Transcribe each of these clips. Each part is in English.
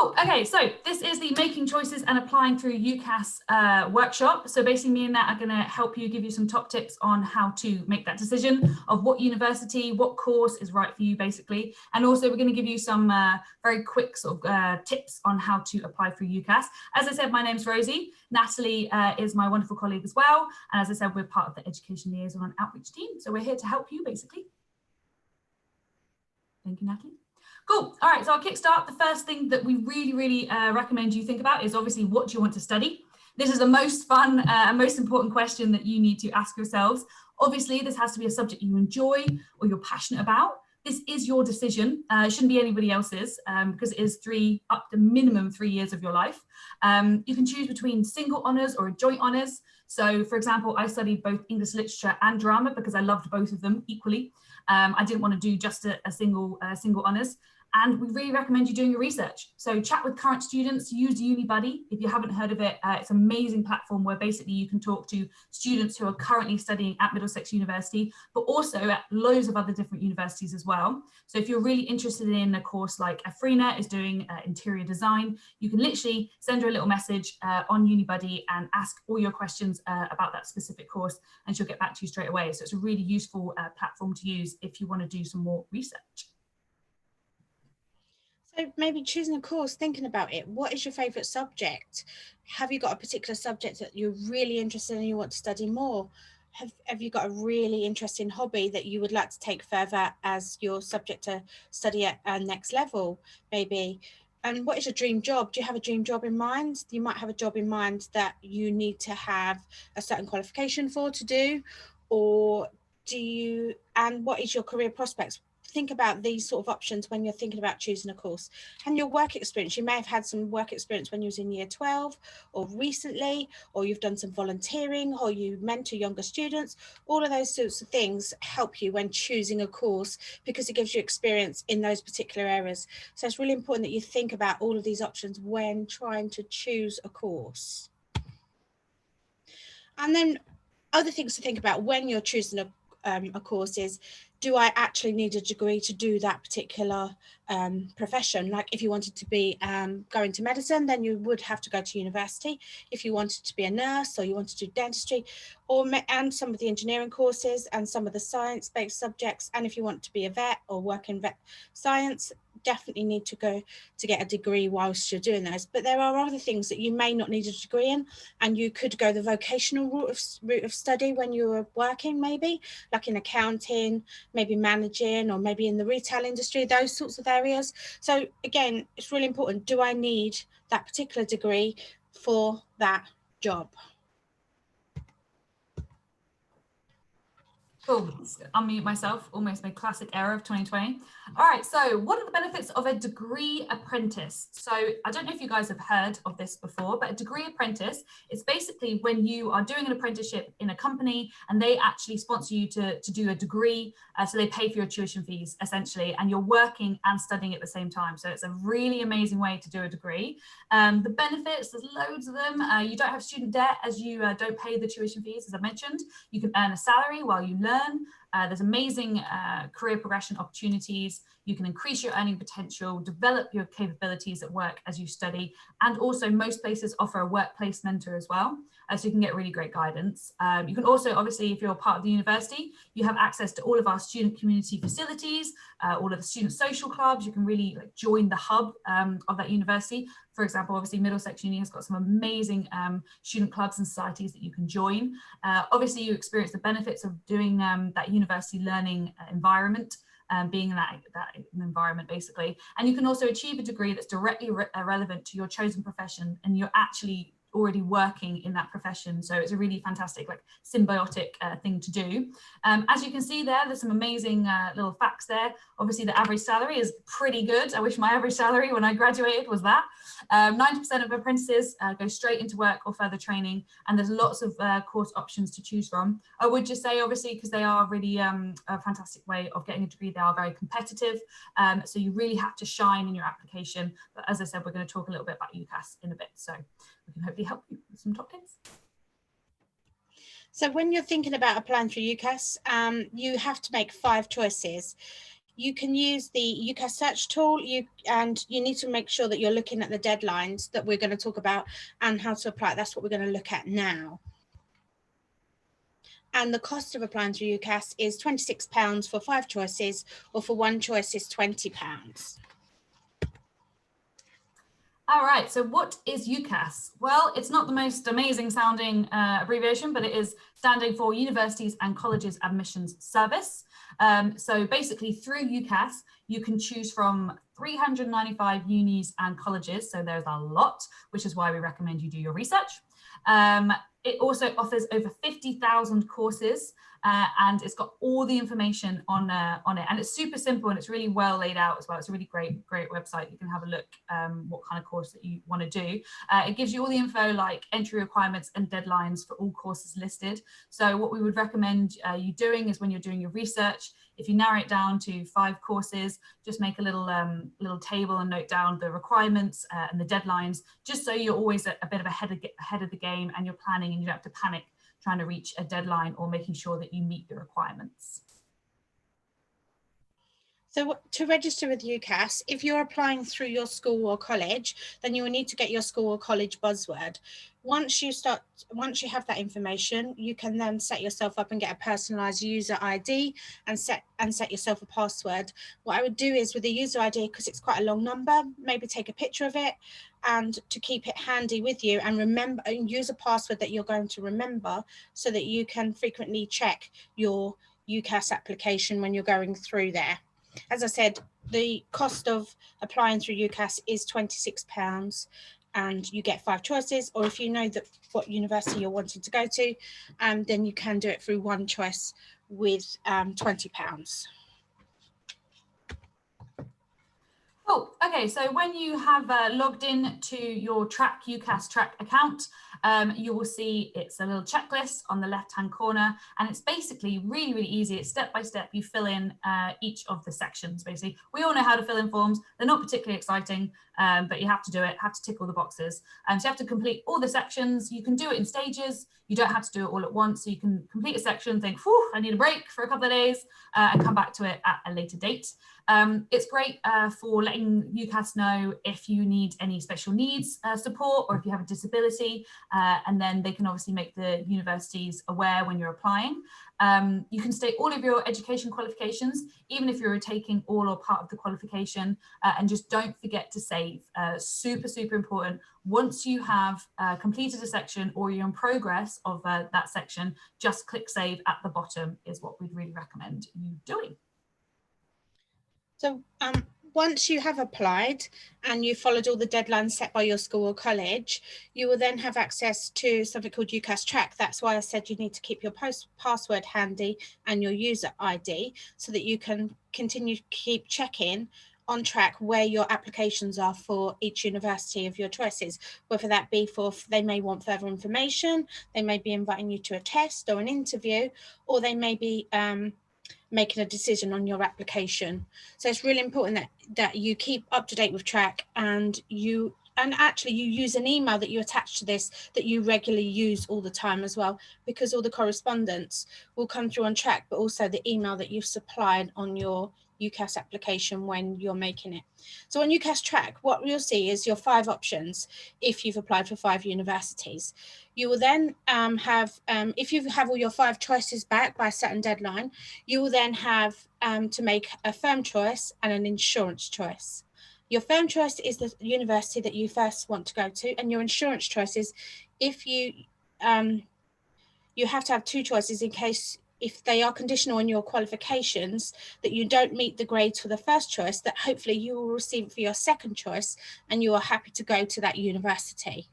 Cool. Okay, so this is the Making Choices and Applying Through UCAS workshop. So basically me and Nat are going to help you, give you some top tips on how to make that decision of what university, what course is right for you basically. And also we're going to give you some very quick sort of tips on how to apply through UCAS. As I said, my name's Rosie. Natalie is my wonderful colleague as well. And as I said, we're part of the Education Liaison and Outreach team. So we're here to help you basically. Thank you, Natalie. Cool. All right, so I'll kickstart. The first thing that we really recommend you think about is obviously what do you want to study? This is the most fun and most important question that you need to ask yourselves. Obviously, this has to be a subject you enjoy or you're passionate about. This is your decision. It shouldn't be anybody else's because it is up to minimum 3 years of your life. You can choose between single honours or a joint honours. So, for example, I studied both English literature and drama because I loved both of them equally. I didn't want to do just a single honours. And we really recommend you doing your research. So chat with current students, use UniBuddy. If you haven't heard of it, it's an amazing platform where basically you can talk to students who are currently studying at Middlesex University, but also at loads of other different universities as well. So if you're really interested in a course like Afrina is doing interior design, you can literally send her a little message on UniBuddy and ask all your questions about that specific course, and she'll get back to you straight away. So it's a really useful platform to use if you want to do some more research. So maybe choosing a course, thinking about it, what is your favourite subject? Have you got a particular subject that you're really interested in and you want to study more? Have you got a really interesting hobby that you would like to take further as your subject to study at next level, maybe? And what is your dream job? Do you have a dream job in mind? You might have a job in mind that you need to have a certain qualification for to do, or and what is your career prospects? Think about these sort of options when you're thinking about choosing a course. And your work experience, you may have had some work experience when you was in year 12 or recently, or you've done some volunteering, or you mentor younger students. All of those sorts of things help you when choosing a course because it gives you experience in those particular areas. So it's really important that you think about all of these options when trying to choose a course. And then other things to think about when you're choosing a course is, do I actually need a degree to do that particular profession? Like if you wanted to be going to medicine, then you would have to go to university. If you wanted to be a nurse or you wanted to do dentistry, and some of the engineering courses and some of the science-based subjects, and if you want to be a vet or work in vet science, definitely need to go to get a degree whilst you're doing those. But there are other things that you may not need a degree in, and you could go the vocational route of study when you're working, maybe like in accounting, maybe managing, or maybe in the retail industry, those sorts of areas. So again, it's really important. Do I need that particular degree for that job? Cool. Unmute myself, almost my classic error of 2020. All right, so what are the benefits of a degree apprentice? So I don't know if you guys have heard of this before, but a degree apprentice is basically when you are doing an apprenticeship in a company and they actually sponsor you to do a degree. So they pay for your tuition fees essentially, and you're working and studying at the same time. So it's a really amazing way to do a degree. The benefits, there's loads of them. You don't have student debt as you don't pay the tuition fees, as I mentioned. You can earn a salary while you learn. There's amazing career progression opportunities. You can increase your earning potential, develop your capabilities at work as you study, and also most places offer a workplace mentor as well, so you can get really great guidance. You can also, obviously, if you're part of the university, you have access to all of our student community facilities, all of the student social clubs. You can really join the hub of that university. For example, obviously Middlesex Uni has got some amazing student clubs and societies that you can join. Obviously, you experience the benefits of doing that university learning environment, being in that environment basically. And you can also achieve a degree that's directly relevant to your chosen profession, and you're actually already working in that profession. So it's a really fantastic, symbiotic thing to do. As you can see there, there's some amazing little facts there. Obviously, the average salary is pretty good. I wish my average salary when I graduated was that. 90% of apprentices go straight into work or further training, and there's lots of course options to choose from. I would just say, obviously, because they are really a fantastic way of getting a degree, they are very competitive. So you really have to shine in your application. But as I said, we're going to talk a little bit about UCAS in a bit. So we can hopefully help you with some top tips. So when you're thinking about applying for UCAS, you have to make 5 choices. you can use the UCAS search tool, and you need to make sure that you're looking at the deadlines that we're going to talk about and how to apply. That's what we're going to look at now. And the cost of applying through UCAS is £26 for 5 choices, or for 1 choice is £20. All right, so what is UCAS? Well, it's not the most amazing sounding abbreviation, but it is standing for Universities and Colleges Admissions Service. So basically through UCAS, you can choose from 395 unis and colleges. So there's a lot, which is why we recommend you do your research. It also offers over 50,000 courses, and it's got all the information on it, and it's super simple and it's really well laid out as well. It's a really great website. You can have a look what kind of course that you want to do. It gives you all the info like entry requirements and deadlines for all courses listed. So what we would recommend you doing is when you're doing your research, if you narrow it down to 5 courses, just make a little table and note down the requirements and the deadlines, just so you're always a bit of ahead of the game, and you're planning and you don't have to panic trying to reach a deadline or making sure that you meet the requirements. So to register with UCAS, if you're applying through your school or college, then you will need to get your school or college buzzword. Once you have that information, you can then set yourself up and get a personalized user ID and set yourself a password. What I would do is with the user ID, because it's quite a long number, maybe take a picture of it and to keep it handy with you, and remember and use a password that you're going to remember so that you can frequently check your UCAS application when you're going through there. As I said, the cost of applying through UCAS is £26, and you get 5 choices, or if you know that what university you're wanting to go to, then you can do it through 1 choice with £20. Cool. Okay, so when you have logged in to your UCAS Track account, you will see it's a little checklist on the left-hand corner, and it's basically really easy. It's step by step. You fill in each of the sections. Basically, we all know how to fill in forms. They're not particularly exciting, but you have to do it. Have to tick all the boxes. So you have to complete all the sections. You can do it in stages. You don't have to do it all at once. So you can complete a section, think, "Whew, I need a break for a couple of days," and come back to it at a later date. It's great for letting UCAS know if you need any special needs support, or if you have a disability, and then they can obviously make the universities aware when you're applying. You can state all of your education qualifications, even if you're taking all or part of the qualification, and just don't forget to save. Super important. Once you have completed a section or you're in progress of that section, just click save at the bottom is what we'd really recommend you doing. So once you have applied and you followed all the deadlines set by your school or college, you will then have access to something called UCAS Track. That's why I said you need to keep your password handy and your user ID, so that you can continue to keep checking on track where your applications are for each university of your choices, whether that be for, they may want further information, they may be inviting you to a test or an interview, or they may be making a decision on your application. So it's really important that you keep up to date with Track, and actually you use an email that you attach to this that you regularly use all the time as well, because all the correspondence will come through on Track, but also the email that you've supplied on your UCAS application when you're making it. So on UCAS Track, what you'll see is your 5 options if you've applied for 5 universities. You will then if you have all your 5 choices back by a certain deadline, you will then have to make a firm choice and an insurance choice. Your firm choice is the university that you first want to go to, and your insurance choice is if you have to have 2 choices in case, if they are conditional on your qualifications, that you don't meet the grades for the first choice, that hopefully you will receive for your second choice and you are happy to go to that university.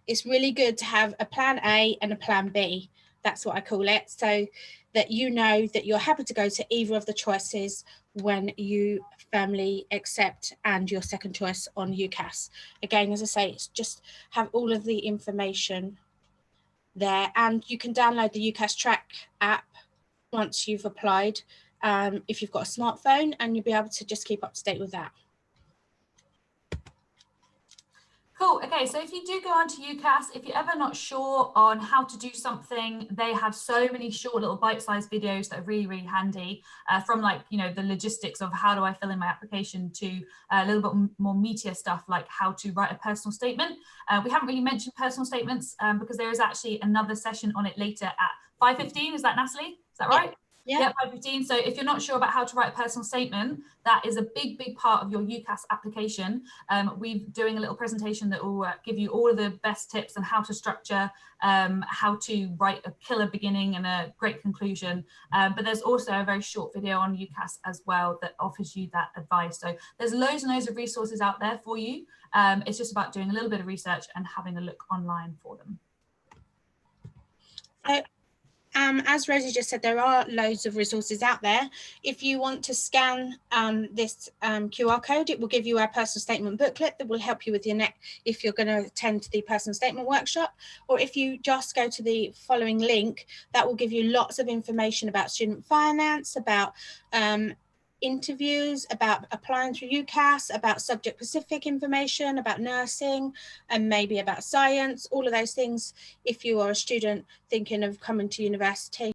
It's really good to have a plan A and a plan B. That's what I call it, so that you know that you're happy to go to either of the choices when you firmly accept and your second choice on UCAS. Again, as I say, it's just have all of the information there, and you can download the UCAS Track app once you've applied if you've got a smartphone, and you'll be able to just keep up to date with that. Cool. Okay, so if you do go onto UCAS, if you're ever not sure on how to do something, they have so many short little bite-sized videos that are really, really handy, from like, you know, the logistics of how do I fill in my application to a little bit more meatier stuff like how to write a personal statement. We haven't really mentioned personal statements because there is actually another session on it later at 5:15. Is that Natalie? Is that right? Yeah. 5:15. So if you're not sure about how to write a personal statement, that is a big, big part of your UCAS application. We're doing a little presentation that will give you all of the best tips on how to structure, how to write a killer beginning and a great conclusion. But there's also a very short video on UCAS as well that offers you that advice. So there's loads and loads of resources out there for you. It's just about doing a little bit of research and having a look online for them. As Rosie just said, there are loads of resources out there. If you want to scan this QR code, it will give you our personal statement booklet that will help you with your if you're going to attend the personal statement workshop. Or if you just go to the following link, that will give you lots of information about student finance, about interviews, about applying through UCAS, about subject-specific information, about nursing, and maybe about science, all of those things if you are a student thinking of coming to university.